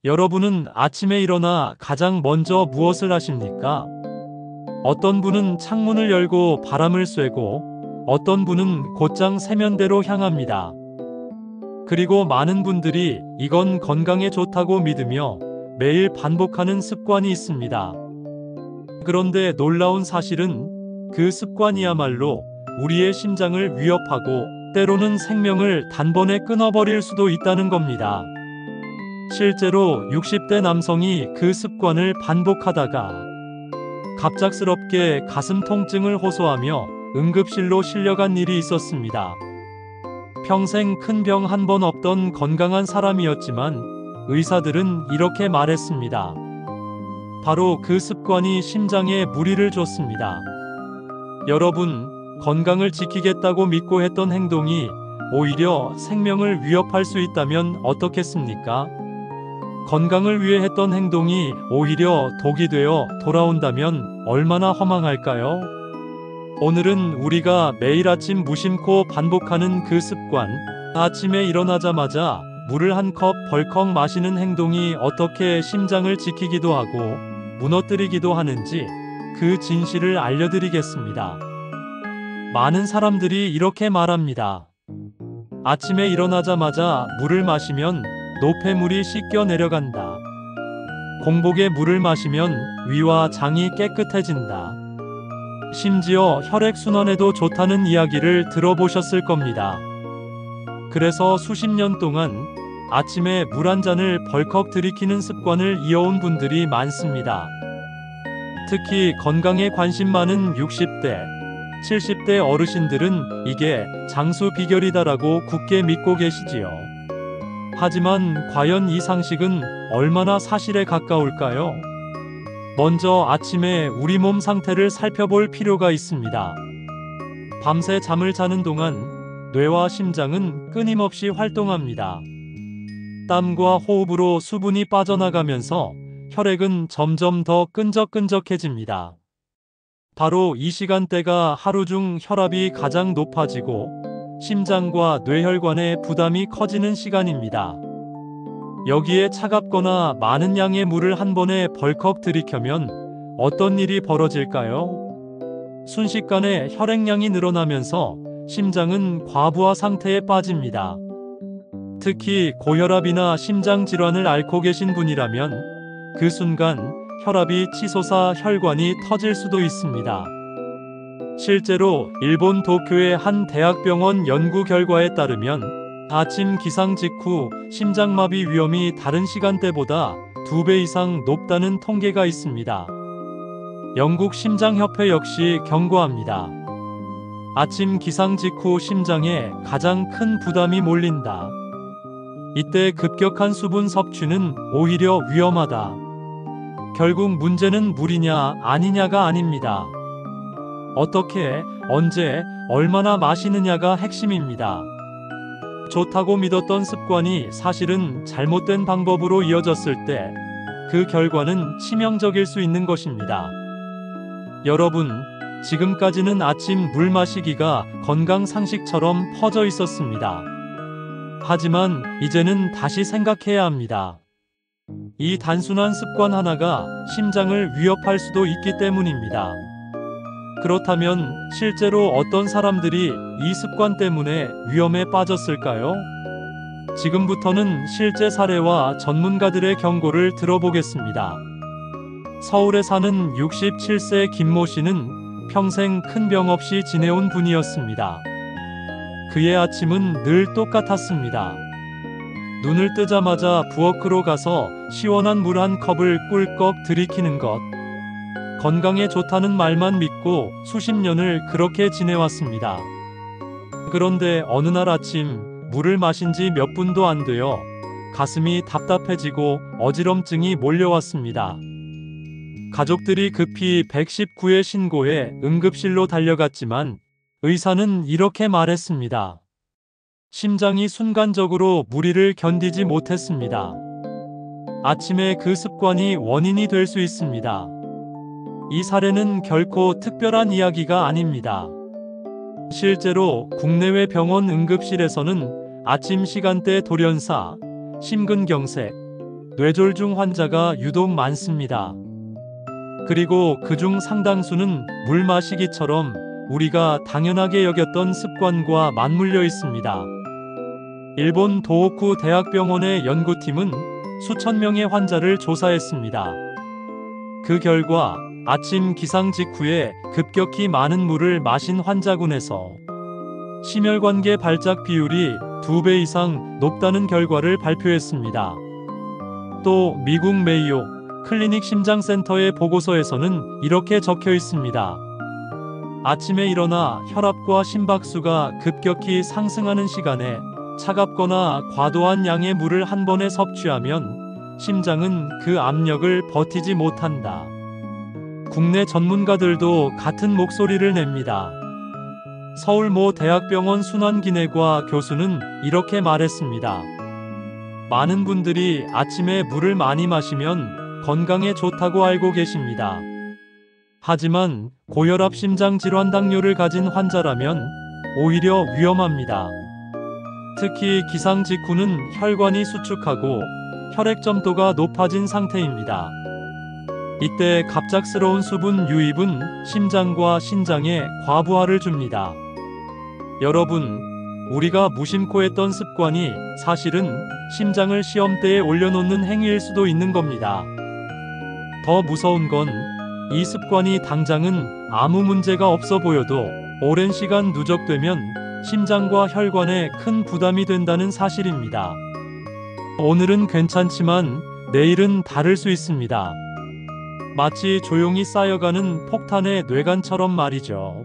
여러분은 아침에 일어나 가장 먼저 무엇을 하십니까? 어떤 분은 창문을 열고 바람을 쐬고 어떤 분은 곧장 세면대로 향합니다. 그리고 많은 분들이 이건 건강에 좋다고 믿으며 매일 반복하는 습관이 있습니다. 그런데 놀라운 사실은 그 습관이야말로 우리의 심장을 위협하고 때로는 생명을 단번에 끊어버릴 수도 있다는 겁니다. 실제로 60대 남성이 그 습관을 반복하다가 갑작스럽게 가슴 통증을 호소하며 응급실로 실려간 일이 있었습니다. 평생 큰 병 한 번 없던 건강한 사람이었지만 의사들은 이렇게 말했습니다. 바로 그 습관이 심장에 무리를 줬습니다. 여러분, 건강을 지키겠다고 믿고 했던 행동이 오히려 생명을 위협할 수 있다면 어떻겠습니까? 건강을 위해 했던 행동이 오히려 독이 되어 돌아온다면 얼마나 허망할까요? 오늘은 우리가 매일 아침 무심코 반복하는 그 습관, 아침에 일어나자마자 물을 한 컵 벌컥 마시는 행동이 어떻게 심장을 지키기도 하고 무너뜨리기도 하는지 그 진실을 알려드리겠습니다. 많은 사람들이 이렇게 말합니다. 아침에 일어나자마자 물을 마시면 노폐물이 씻겨 내려간다. 공복에 물을 마시면 위와 장이 깨끗해진다. 심지어 혈액순환에도 좋다는 이야기를 들어보셨을 겁니다. 그래서 수십 년 동안 아침에 물 한 잔을 벌컥 들이키는 습관을 이어온 분들이 많습니다. 특히 건강에 관심 많은 60대, 70대 어르신들은 이게 장수 비결이다라고 굳게 믿고 계시지요. 하지만 과연 이 상식은 얼마나 사실에 가까울까요? 먼저 아침에 우리 몸 상태를 살펴볼 필요가 있습니다. 밤새 잠을 자는 동안 뇌와 심장은 끊임없이 활동합니다. 땀과 호흡으로 수분이 빠져나가면서 혈액은 점점 더 끈적끈적해집니다. 바로 이 시간대가 하루 중 혈압이 가장 높아지고 심장과 뇌혈관의 부담이 커지는 시간입니다. 여기에 차갑거나 많은 양의 물을 한 번에 벌컥 들이켜면 어떤 일이 벌어질까요? 순식간에 혈액량이 늘어나면서 심장은 과부하 상태에 빠집니다. 특히 고혈압이나 심장 질환을 앓고 계신 분이라면 그 순간 혈압이 치솟아 혈관이 터질 수도 있습니다. 실제로 일본 도쿄의 한 대학병원 연구 결과에 따르면 아침 기상 직후 심장마비 위험이 다른 시간대보다 2배 이상 높다는 통계가 있습니다. 영국 심장협회 역시 경고합니다. 아침 기상 직후 심장에 가장 큰 부담이 몰린다. 이때 급격한 수분 섭취는 오히려 위험하다. 결국 문제는 물이냐 아니냐가 아닙니다. 어떻게, 언제, 얼마나 마시느냐가 핵심입니다. 좋다고 믿었던 습관이 사실은 잘못된 방법으로 이어졌을 때 그 결과는 치명적일 수 있는 것입니다. 여러분, 지금까지는 아침 물 마시기가 건강 상식처럼 퍼져 있었습니다. 하지만 이제는 다시 생각해야 합니다. 이 단순한 습관 하나가 심장을 위협할 수도 있기 때문입니다. 그렇다면 실제로 어떤 사람들이 이 습관 때문에 위험에 빠졌을까요? 지금부터는 실제 사례와 전문가들의 경고를 들어보겠습니다. 서울에 사는 67세 김모 씨는 평생 큰 병 없이 지내온 분이었습니다. 그의 아침은 늘 똑같았습니다. 눈을 뜨자마자 부엌으로 가서 시원한 물 한 컵을 꿀꺽 들이키는 것. 건강에 좋다는 말만 믿고 수십 년을 그렇게 지내왔습니다. 그런데 어느 날 아침 물을 마신 지 몇 분도 안 되어 가슴이 답답해지고 어지럼증이 몰려왔습니다. 가족들이 급히 119에 신고해 응급실로 달려갔지만 의사는 이렇게 말했습니다. 심장이 순간적으로 무리를 견디지 못했습니다. 아침에 그 습관이 원인이 될 수 있습니다. 이 사례는 결코 특별한 이야기가 아닙니다. 실제로 국내외 병원 응급실에서는 아침 시간대 돌연사, 심근경색, 뇌졸중 환자가 유독 많습니다. 그리고 그중 상당수는 물 마시기처럼 우리가 당연하게 여겼던 습관과 맞물려 있습니다. 일본 도호쿠 대학병원의 연구팀은 수천 명의 환자를 조사했습니다. 그 결과 아침 기상 직후에 급격히 많은 물을 마신 환자군에서 심혈관계 발작 비율이 2배 이상 높다는 결과를 발표했습니다. 또 미국 메이오 클리닉 심장센터의 보고서에서는 이렇게 적혀 있습니다. 아침에 일어나 혈압과 심박수가 급격히 상승하는 시간에 차갑거나 과도한 양의 물을 한 번에 섭취하면 심장은 그 압력을 버티지 못한다. 국내 전문가들도 같은 목소리를 냅니다. 서울 모 대학병원 순환기내과 교수는 이렇게 말했습니다. 많은 분들이 아침에 물을 많이 마시면 건강에 좋다고 알고 계십니다. 하지만 고혈압 심장질환 당뇨를 가진 환자라면 오히려 위험합니다. 특히 기상 직후는 혈관이 수축하고 혈액 점도가 높아진 상태입니다. 이때 갑작스러운 수분 유입은 심장과 신장에 과부하를 줍니다. 여러분, 우리가 무심코 했던 습관이 사실은 심장을 시험대에 올려놓는 행위일 수도 있는 겁니다. 더 무서운 건 이 습관이 당장은 아무 문제가 없어 보여도 오랜 시간 누적되면 심장과 혈관에 큰 부담이 된다는 사실입니다. 오늘은 괜찮지만 내일은 다를 수 있습니다. 마치 조용히 쌓여가는 폭탄의 뇌관처럼 말이죠.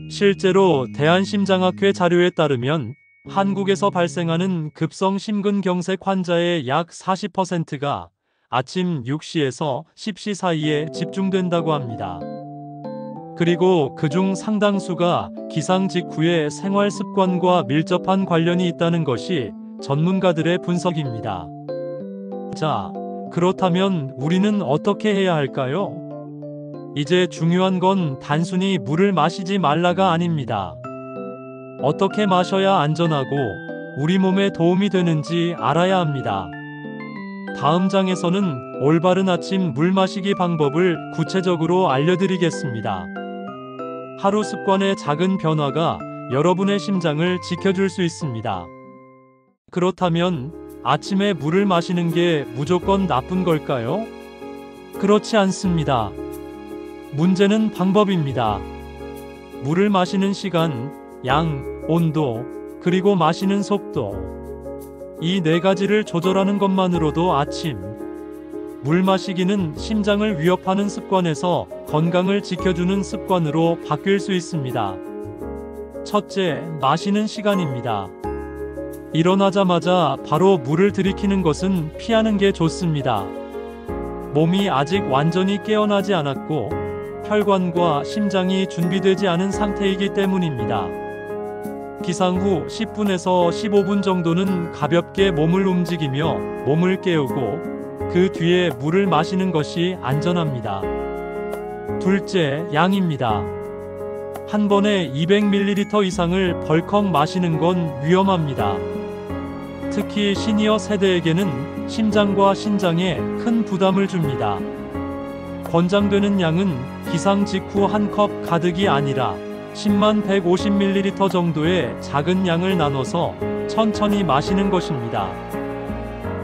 실제로 대한심장학회 자료에 따르면 한국에서 발생하는 급성 심근경색 환자의 약 40%가 아침 6시에서 10시 사이에 집중된다고 합니다. 그리고 그중 상당수가 기상 직후의 생활 습관과 밀접한 관련이 있다는 것이 전문가들의 분석입니다. 자, 그렇다면 우리는 어떻게 해야 할까요? 이제 중요한 건 단순히 물을 마시지 말라가 아닙니다. 어떻게 마셔야 안전하고 우리 몸에 도움이 되는지 알아야 합니다. 다음 장에서는 올바른 아침 물 마시기 방법을 구체적으로 알려드리겠습니다. 하루 습관의 작은 변화가 여러분의 심장을 지켜줄 수 있습니다. 그렇다면 아침에 물을 마시는 게 무조건 나쁜 걸까요? 그렇지 않습니다. 문제는 방법입니다. 물을 마시는 시간, 양, 온도, 그리고 마시는 속도. 이 네 가지를 조절하는 것만으로도 아침 물 마시기는 심장을 위협하는 습관에서 건강을 지켜주는 습관으로 바뀔 수 있습니다. 첫째, 마시는 시간입니다. 일어나자마자 바로 물을 들이키는 것은 피하는 게 좋습니다. 몸이 아직 완전히 깨어나지 않았고 혈관과 심장이 준비되지 않은 상태이기 때문입니다. 기상 후 10분에서 15분 정도는 가볍게 몸을 움직이며 몸을 깨우고 그 뒤에 물을 마시는 것이 안전합니다. 둘째, 양입니다. 한 번에 200ml 이상을 벌컥 마시는 건 위험합니다. 특히 시니어 세대에게는 심장과 신장에 큰 부담을 줍니다. 권장되는 양은 기상 직후 한 컵 가득이 아니라 10만 150ml 정도의 작은 양을 나눠서 천천히 마시는 것입니다.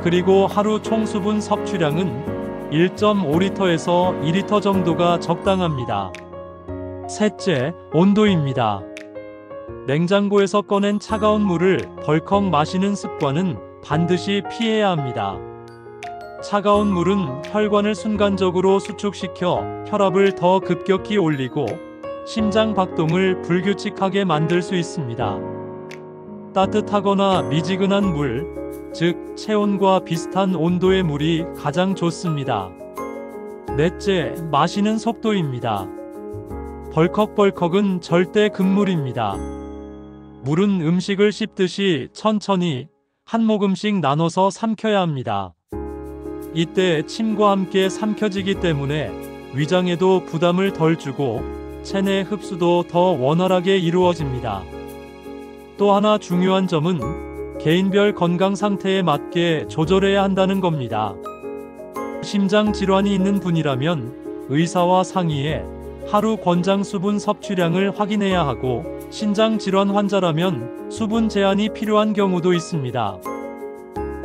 그리고 하루 총 수분 섭취량은 1.5리터에서 2리터 정도가 적당합니다. 셋째, 온도입니다. 냉장고에서 꺼낸 차가운 물을 벌컥 마시는 습관은 반드시 피해야 합니다. 차가운 물은 혈관을 순간적으로 수축시켜 혈압을 더 급격히 올리고 심장 박동을 불규칙하게 만들 수 있습니다. 따뜻하거나 미지근한 물, 즉 체온과 비슷한 온도의 물이 가장 좋습니다. 넷째, 마시는 속도입니다. 벌컥벌컥은 절대 금물입니다. 물은 음식을 씹듯이 천천히 한 모금씩 나눠서 삼켜야 합니다. 이때 침과 함께 삼켜지기 때문에 위장에도 부담을 덜 주고 체내 흡수도 더 원활하게 이루어집니다. 또 하나 중요한 점은 개인별 건강 상태에 맞게 조절해야 한다는 겁니다. 심장 질환이 있는 분이라면 의사와 상의해 하루 권장 수분 섭취량을 확인해야 하고, 신장 질환 환자라면 수분 제한이 필요한 경우도 있습니다.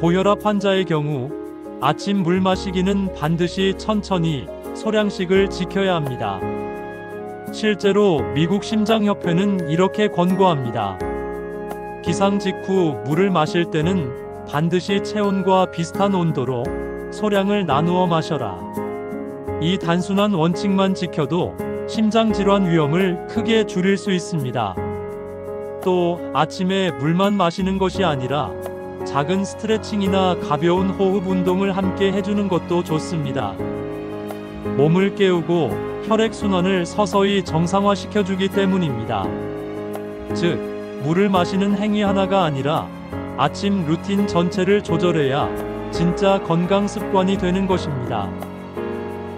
고혈압 환자의 경우 아침 물 마시기는 반드시 천천히 소량씩을 지켜야 합니다. 실제로 미국 심장협회는 이렇게 권고합니다. 기상 직후 물을 마실 때는 반드시 체온과 비슷한 온도로 소량을 나누어 마셔라. 이 단순한 원칙만 지켜도 심장질환 위험을 크게 줄일 수 있습니다. 또 아침에 물만 마시는 것이 아니라 작은 스트레칭이나 가벼운 호흡 운동을 함께 해주는 것도 좋습니다. 몸을 깨우고 혈액순환을 서서히 정상화시켜주기 때문입니다. 즉, 물을 마시는 행위 하나가 아니라 아침 루틴 전체를 조절해야 진짜 건강 습관이 되는 것입니다.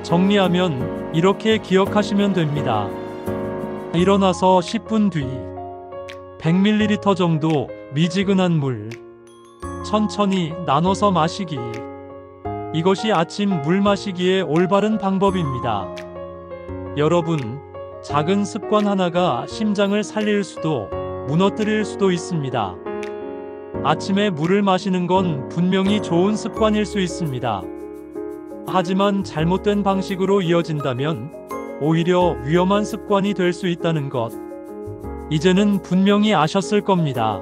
정리하면 이렇게 기억하시면 됩니다. 일어나서 10분 뒤 100ml 정도 미지근한 물 천천히 나눠서 마시기. 이것이 아침 물 마시기의 올바른 방법입니다. 여러분, 작은 습관 하나가 심장을 살릴 수도 무너뜨릴 수도 있습니다. 아침에 물을 마시는 건 분명히 좋은 습관일 수 있습니다. 하지만 잘못된 방식으로 이어진다면 오히려 위험한 습관이 될 수 있다는 것, 이제는 분명히 아셨을 겁니다.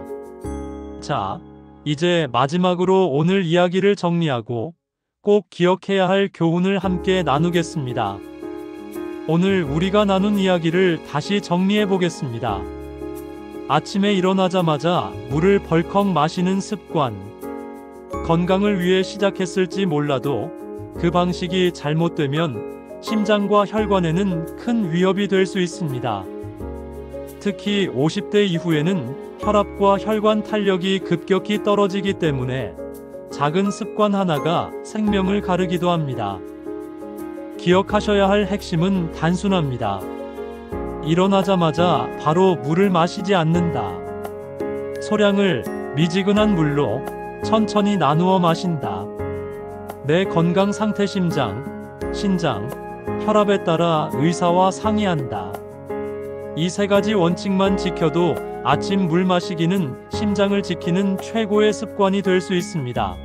자, 이제 마지막으로 오늘 이야기를 정리하고 꼭 기억해야 할 교훈을 함께 나누겠습니다. 오늘 우리가 나눈 이야기를 다시 정리해 보겠습니다. 아침에 일어나자마자 물을 벌컥 마시는 습관. 건강을 위해 시작했을지 몰라도 그 방식이 잘못되면 심장과 혈관에는 큰 위협이 될 수 있습니다. 특히 50대 이후에는 혈압과 혈관 탄력이 급격히 떨어지기 때문에 작은 습관 하나가 생명을 가르기도 합니다. 기억하셔야 할 핵심은 단순합니다. 일어나자마자 바로 물을 마시지 않는다. 소량을 미지근한 물로 천천히 나누어 마신다. 내 건강 상태 심장, 신장, 혈압에 따라 의사와 상의한다. 이 세 가지 원칙만 지켜도 아침 물 마시기는 심장을 지키는 최고의 습관이 될 수 있습니다.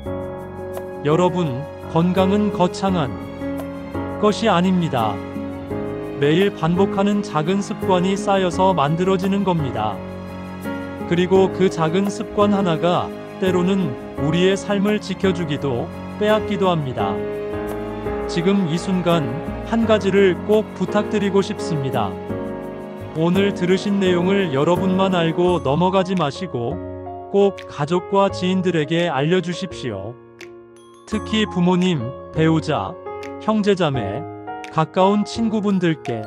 여러분, 건강은 거창한 것이 아닙니다. 매일 반복하는 작은 습관이 쌓여서 만들어지는 겁니다. 그리고 그 작은 습관 하나가 때로는 우리의 삶을 지켜주기도 빼앗기도 합니다. 지금 이 순간 한 가지를 꼭 부탁드리고 싶습니다. 오늘 들으신 내용을 여러분만 알고 넘어가지 마시고 꼭 가족과 지인들에게 알려주십시오. 특히 부모님, 배우자, 형제자매, 가까운 친구분들께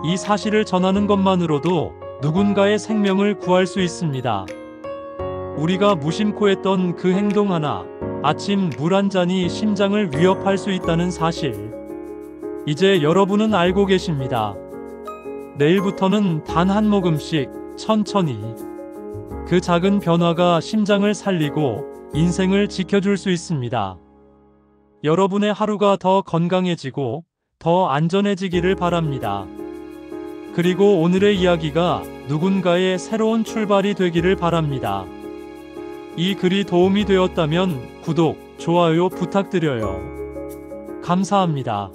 이 사실을 전하는 것만으로도 누군가의 생명을 구할 수 있습니다. 우리가 무심코 했던 그 행동 하나, 아침 물 한 잔이 심장을 위협할 수 있다는 사실, 이제 여러분은 알고 계십니다. 내일부터는 단 한 모금씩 천천히. 그 작은 변화가 심장을 살리고 인생을 지켜줄 수 있습니다. 여러분의 하루가 더 건강해지고 더 안전해지기를 바랍니다. 그리고 오늘의 이야기가 누군가의 새로운 출발이 되기를 바랍니다. 이 글이 도움이 되었다면 구독, 좋아요 부탁드려요. 감사합니다.